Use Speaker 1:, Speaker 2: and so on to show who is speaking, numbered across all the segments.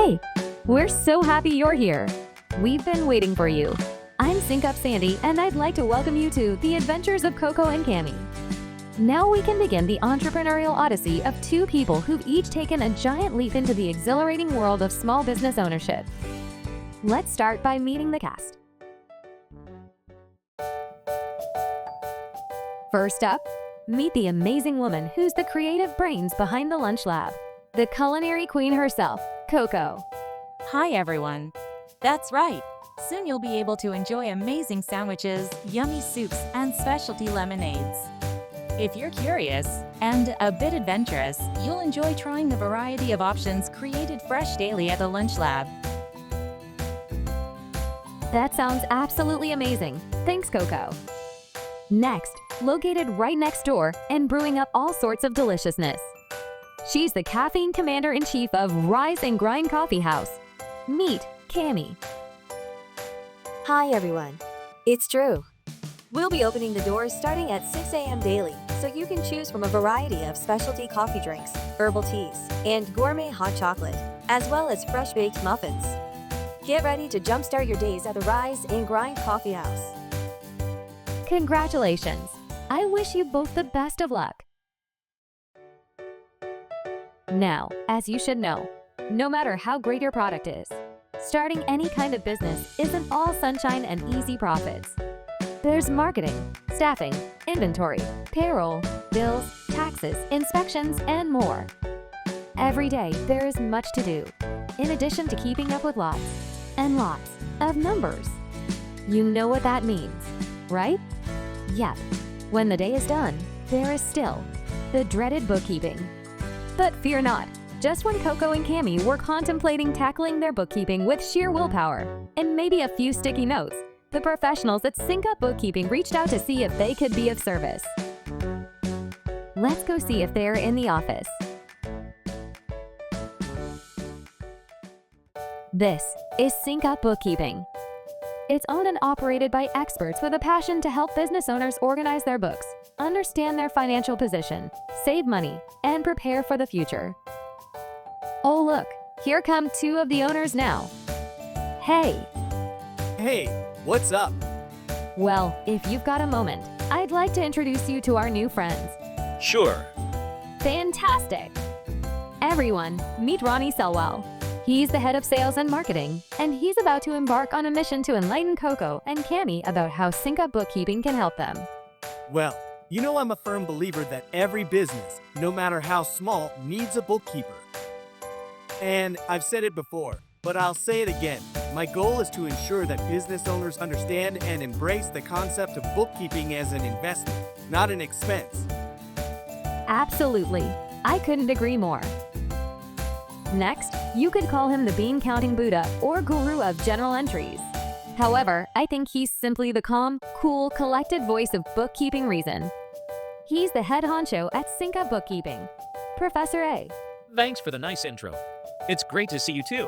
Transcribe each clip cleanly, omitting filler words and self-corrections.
Speaker 1: Hey, we're so happy you're here. We've been waiting for you. I'm Sync Up Sandy, and I'd like to welcome you to the Adventures of Coco and Cami. Now we can begin the entrepreneurial odyssey of two people who've each taken a giant leap into the exhilarating world of small business ownership. Let's start by meeting the cast. First up, meet the amazing woman who's the creative brains behind the Lunch Lab, the culinary queen herself, Coco.
Speaker 2: Hi everyone. That's right. Soon you'll be able to enjoy amazing sandwiches, yummy soups, and specialty lemonades. If you're curious and a bit adventurous, you'll enjoy trying the variety of options created fresh daily at the Lunch Lab.
Speaker 1: That sounds absolutely amazing. Thanks, Coco. Next, located right next door and brewing up all sorts of deliciousness. She's the caffeine commander-in-chief of Rise and Grind Coffee House. Meet Cami.
Speaker 3: Hi everyone, it's Drew. We'll be opening the doors starting at 6 a.m. daily, so you can choose from a variety of specialty coffee drinks, herbal teas, and gourmet hot chocolate, as well as fresh-baked muffins. Get ready to jumpstart your days at the Rise and Grind Coffee House.
Speaker 1: Congratulations! I wish you both the best of luck. Now, as you should know, no matter how great your product is, starting any kind of business isn't all sunshine and easy profits. There's marketing, staffing, inventory, payroll, bills, taxes, inspections, and more. Every day, there is much to do, in addition to keeping up with lots and lots of numbers. You know what that means, right? Yep. When the day is done, there is still the dreaded bookkeeping. But fear not. Just when Coco and Cami were contemplating tackling their bookkeeping with sheer willpower and maybe a few sticky notes, the professionals at Sync Up Bookkeeping reached out to see if they could be of service. Let's go see if they're in the office. This is Sync Up Bookkeeping. It's owned and operated by experts with a passion to help business owners organize their books, understand their financial position, save money, and prepare for the future. Oh look, here come two of the owners now. Hey!
Speaker 4: Hey, what's up?
Speaker 1: Well, if you've got a moment, I'd like to introduce you to our new friends.
Speaker 4: Sure.
Speaker 1: Fantastic! Everyone, meet Ronnie Selwell. He's the head of sales and marketing, and he's about to embark on a mission to enlighten Coco and Cami about how Sync Up Bookkeeping can help them.
Speaker 4: Well, you know I'm a firm believer that every business, no matter how small, needs a bookkeeper. And I've said it before, but I'll say it again. My goal is to ensure that business owners understand and embrace the concept of bookkeeping as an investment, not an expense.
Speaker 1: Absolutely. I couldn't agree more. Next, you could call him the bean-counting Buddha or guru of journal entries. However, I think he's simply the calm, cool, collected voice of bookkeeping reason. He's the head honcho at Sync Up Bookkeeping, Professor A.
Speaker 5: Thanks for the nice intro. It's great to see you too.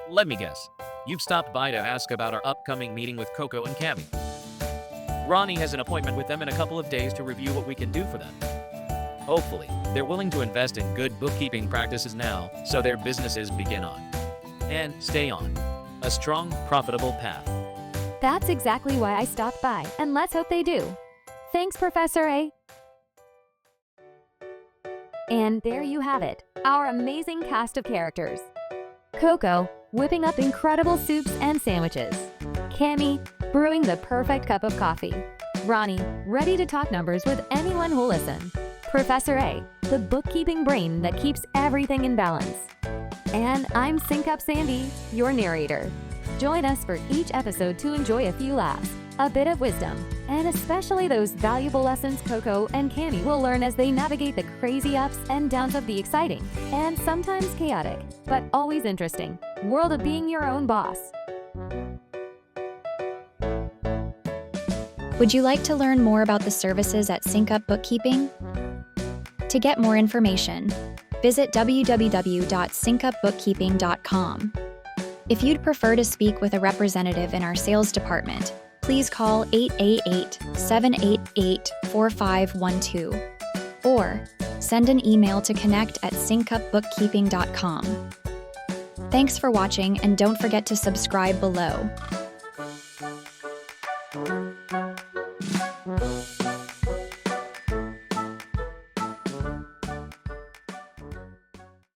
Speaker 5: Let me guess, you've stopped by to ask about our upcoming meeting with Coco and Cami. Ronnie has an appointment with them in a couple of days to review what we can do for them. Hopefully, they're willing to invest in good bookkeeping practices now so their businesses begin on and stay on a strong, profitable path.
Speaker 1: That's exactly why I stopped by, and let's hope they do. Thanks, Professor A. And there you have it, our amazing cast of characters. Coco, whipping up incredible soups and sandwiches. Cami, brewing the perfect cup of coffee. Ronnie, ready to talk numbers with anyone who'll listen. Professor A, the bookkeeping brain that keeps everything in balance. And I'm Sync Up Sandy, your narrator. Join us for each episode to enjoy a few laughs, a bit of wisdom, and especially those valuable lessons Coco and Cami will learn as they navigate the crazy ups and downs of the exciting, and sometimes chaotic, but always interesting, world of being your own boss.
Speaker 6: Would you like to learn more about the services at Sync Up Bookkeeping? To get more information, visit www.syncupbookkeeping.com. If you'd prefer to speak with a representative in our sales department, please call 888-788-4512 or send an email to connect@syncupbookkeeping.com. Thanks for watching and don't forget to subscribe below.